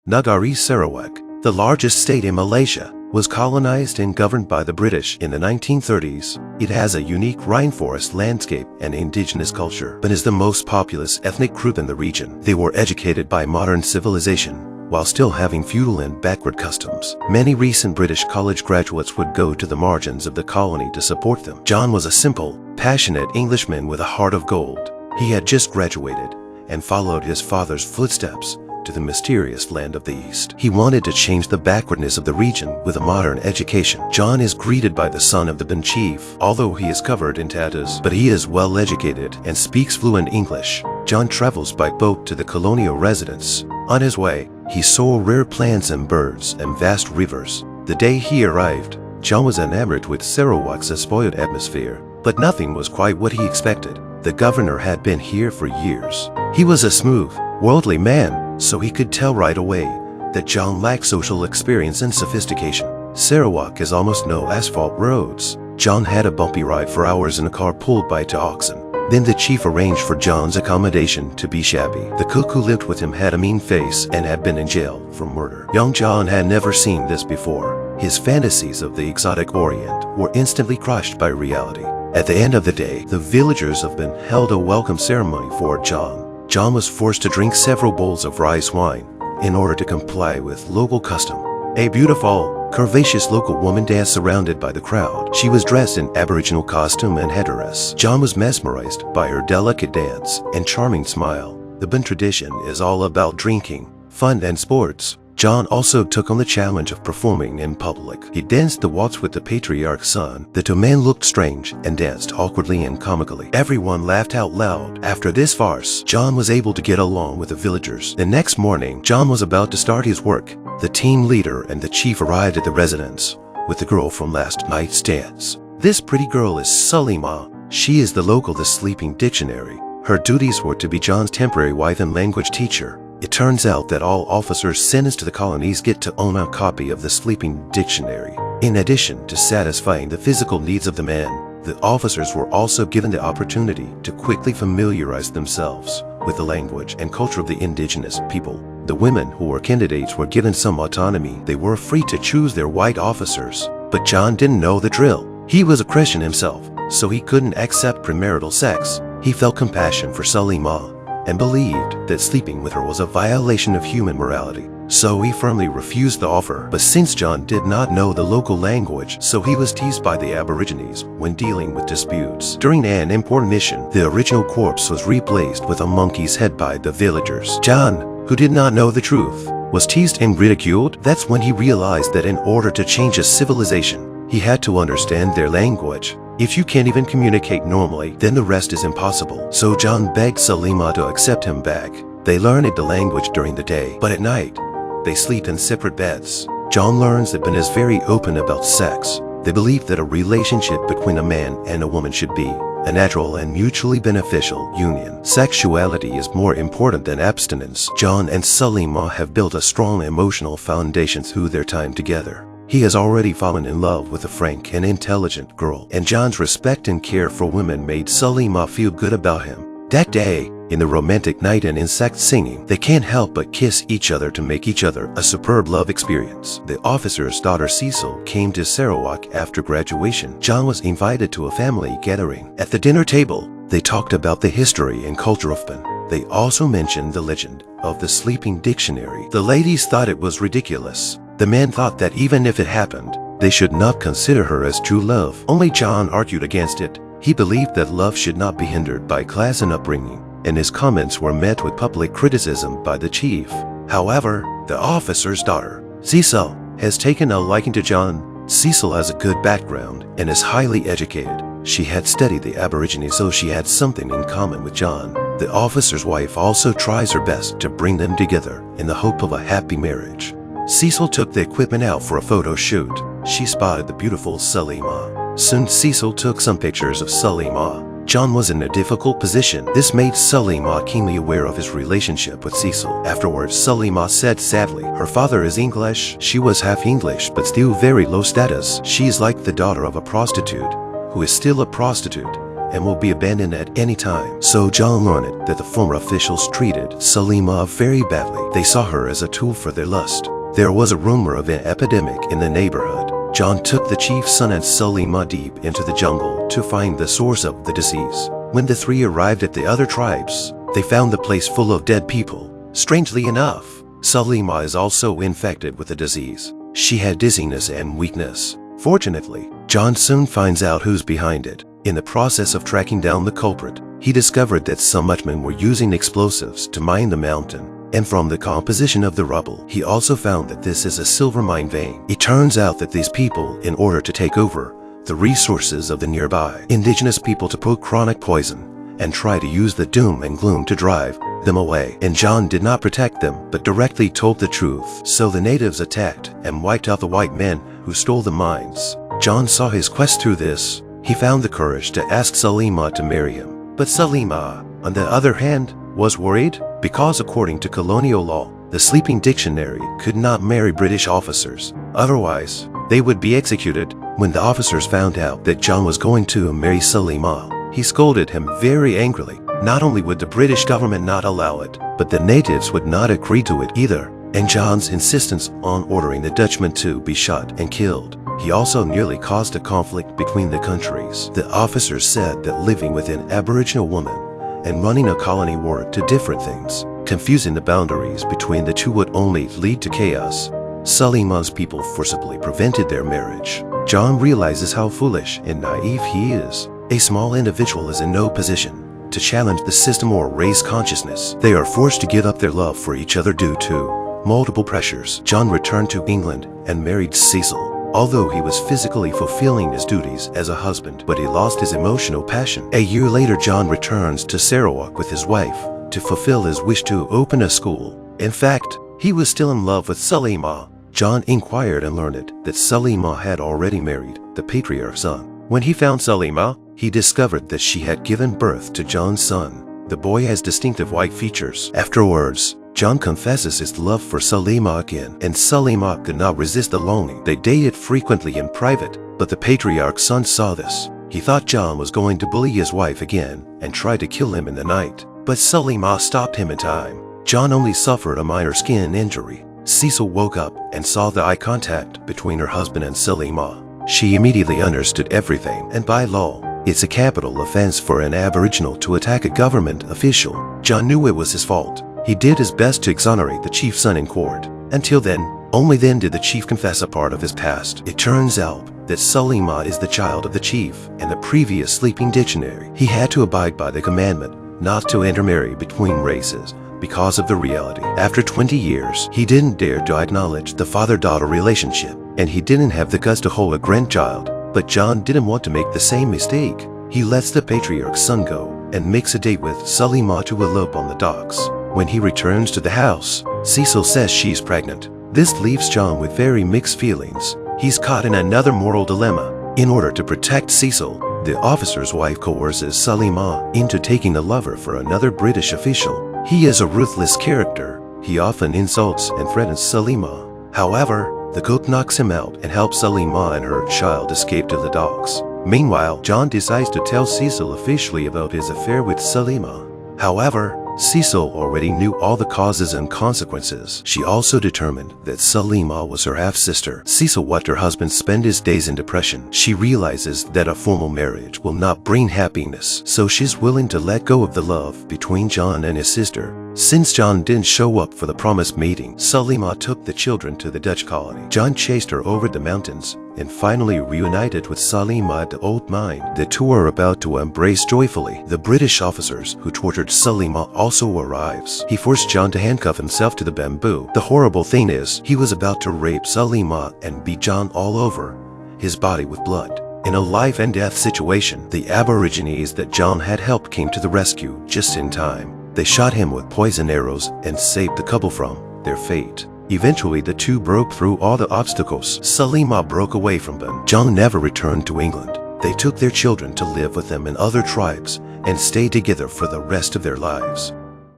Negari Sarawak, the largest state in Malaysia, was colonized and governed by the British in the 1930s. It has a unique rainforest landscape and indigenous culture, but is the most populous ethnic group in the region. They were educated by modern civilization, while still having feudal and backward customs. Many recent British college graduates would go to the margins of the colony to support them. John was a simple, passionate Englishman with a heart of gold. He had just graduated and followed his father's footsteps to the mysterious land of the East. He wanted to change the backwardness of the region with a modern education. John is greeted by the son of the Ben Chief, although he is covered in tattoos, but he is well educated and speaks fluent English. John travels by boat to the Colonial residence. On his way, he saw rare plants and birds and vast rivers. The day he arrived, John was enamored with Sarawak's spoiled atmosphere, but nothing was quite what he expected. The governor had been here for years. He was a smooth, worldly man, so he could tell right away that John lacked social experience and sophistication. Sarawak has almost no asphalt roads. John had a bumpy ride for hours in a car pulled by two oxen. Then the chief arranged for John's accommodation to be shabby. The cook who lived with him had a mean face and had been in jail for murder. Young John had never seen this before. His fantasies of the exotic Orient were instantly crushed by reality. At the end of the day, the villagers of Ben held a welcome ceremony for John. John was forced to drink several bowls of rice wine in order to comply with local custom. A beautiful, curvaceous local woman danced surrounded by the crowd. She was dressed in Aboriginal costume and headdress. John was mesmerized by her delicate dance and charming smile. The Ben tradition is all about drinking, fun, and sports. John also took on the challenge of performing in public. He danced the waltz with the patriarch's son. The two men looked strange and danced awkwardly and comically. Everyone laughed out loud. After this farce, John was able to get along with the villagers. The next morning, John was about to start his work. The team leader and the chief arrived at the residence with the girl from last night's dance. This pretty girl is Salima. She is the local The Sleeping Dictionary. Her duties were to be John's temporary wife and language teacher. It turns out that all officers sentenced to the colonies get to own a copy of the Sleeping Dictionary. In addition to satisfying the physical needs of the men, the officers were also given the opportunity to quickly familiarize themselves with the language and culture of the indigenous people. The women who were candidates were given some autonomy. They were free to choose their white officers. But John didn't know the drill. He was a Christian himself, so he couldn't accept premarital sex. He felt compassion for Salima and believed that sleeping with her was a violation of human morality. So he firmly refused the offer. But since John did not know the local language, so he was teased by the Aborigines when dealing with disputes. During an important mission, the original corpse was replaced with a monkey's head by the villagers. John, who did not know the truth, was teased and ridiculed. That's when he realized that in order to change his civilization, he had to understand their language. If you can't even communicate normally, then the rest is impossible. So John begged Salima to accept him back. They learned the language during the day, but at night, they sleep in separate beds. John learns that Ben is very open about sex. They believe that a relationship between a man and a woman should be a natural and mutually beneficial union. Sexuality is more important than abstinence. John and Salima have built a strong emotional foundation through their time together. He has already fallen in love with a frank and intelligent girl, and John's respect and care for women made Salima feel good about him. That day, in the romantic night and insect singing, they can't help but kiss each other to make each other a superb love experience. The officer's daughter Cecil came to Sarawak after graduation. John was invited to a family gathering. At the dinner table, they talked about the history and culture of Ben. They also mentioned the legend of the Sleeping Dictionary. The ladies thought it was ridiculous. The men thought that even if it happened, they should not consider her as true love. Only John argued against it. He believed that love should not be hindered by class and upbringing, and his comments were met with public criticism by the chief. However, the officer's daughter, Cecil, has taken a liking to John. Cecil has a good background and is highly educated. She had studied the Aborigines, so she had something in common with John. The officer's wife also tries her best to bring them together in the hope of a happy marriage. Cecil took the equipment out for a photo shoot. She spotted the beautiful Salima. Soon Cecil took some pictures of Salima. John was in a difficult position. This made Salima keenly aware of his relationship with Cecil. Afterwards, Salima said sadly, her father is English. She was half English but still very low status. She is like the daughter of a prostitute, who is still a prostitute, and will be abandoned at any time. So John learned that the former officials treated Salima very badly. They saw her as a tool for their lust. There was a rumor of an epidemic in the neighborhood. John took the chief's son and Salima deep into the jungle to find the source of the disease. When the three arrived at the other tribes, they found the place full of dead people. Strangely enough, Salima is also infected with the disease. She had dizziness and weakness. Fortunately, John soon finds out who's behind it. In the process of tracking down the culprit, he discovered that some Dutchmen were using explosives to mine the mountain. And from the composition of the rubble, he also found that this is a silver mine vein. It turns out that these people, in order to take over the resources of the nearby indigenous people, to put chronic poison and try to use the doom and gloom to drive them away. And John did not protect them, but directly told the truth. So the natives attacked and wiped out the white men who stole the mines. John saw his quest through this. He found the courage to ask Salima to marry him. But Salima, on the other hand, was worried because according to colonial law, the sleeping dictionary could not marry British officers. Otherwise, they would be executed. When the officers found out that John was going to marry Salima, he scolded him very angrily. Not only would the British government not allow it, but the natives would not agree to it either. And John's insistence on ordering the Dutchmen to be shot and killed, he also nearly caused a conflict between the countries. The officers said that living with an Aboriginal woman and running a colony were two different things. Confusing the boundaries between the two would only lead to chaos. Salima's people forcibly prevented their marriage. John realizes how foolish and naive he is. A small individual is in no position to challenge the system or raise consciousness. They are forced to give up their love for each other due to multiple pressures. John returned to England and married Cecil. Although he was physically fulfilling his duties as a husband, but he lost his emotional passion. A year later, John returns to Sarawak with his wife to fulfill his wish to open a school. In fact, he was still in love with Salima. John inquired and learned that Salima had already married the patriarch's son. When he found Salima, he discovered that she had given birth to John's son. The boy has distinctive white features. Afterwards, John confesses his love for Salima again, and Salima could not resist the longing. They dated frequently in private, but the patriarch's son saw this. He thought John was going to bully his wife again and tried to kill him in the night. But Salima stopped him in time. John only suffered a minor skin injury. Cecil woke up and saw the eye contact between her husband and Salima. She immediately understood everything, and by law, it's a capital offense for an Aboriginal to attack a government official. John knew it was his fault. He did his best to exonerate the chief's son in court. Until then, only then did the chief confess a part of his past. It turns out that Salima is the child of the chief and the previous sleeping dictionary. He had to abide by the commandment not to intermarry between races because of the reality. After 20 years, he didn't dare to acknowledge the father-daughter relationship, and he didn't have the guts to hold a grandchild. But John didn't want to make the same mistake. He lets the patriarch's son go and makes a date with Salima to elope on the docks. When he returns to the house, Cecil says she's pregnant. This leaves John with very mixed feelings. He's caught in another moral dilemma. In order to protect Cecil, the officer's wife coerces Salima into taking a lover for another British official. He is a ruthless character. He often insults and threatens Salima. However, the cook knocks him out and helps Salima and her child escape to the docks. Meanwhile, John decides to tell Cecil officially about his affair with Salima. However, Cecil already knew all the causes and consequences. She also determined that Salima was her half-sister. Cecil watched her husband spend his days in depression. She realizes that a formal marriage will not bring happiness, so she's willing to let go of the love between John and his sister. Since John didn't show up for the promised meeting, Salima took the children to the Dutch colony. John chased her over the mountains and finally reunited with Salima at the old mine. The two are about to embrace joyfully. The British officers who tortured Salima also arrives. He forced John to handcuff himself to the bamboo. The horrible thing is, he was about to rape Salima and beat John all over his body with blood. In a life and death situation, the Aborigines that John had helped came to the rescue just in time. They shot him with poison arrows and saved the couple from their fate. Eventually, the two broke through all the obstacles. Salima broke away from them. John never returned to England. They took their children to live with them in other tribes and stayed together for the rest of their lives.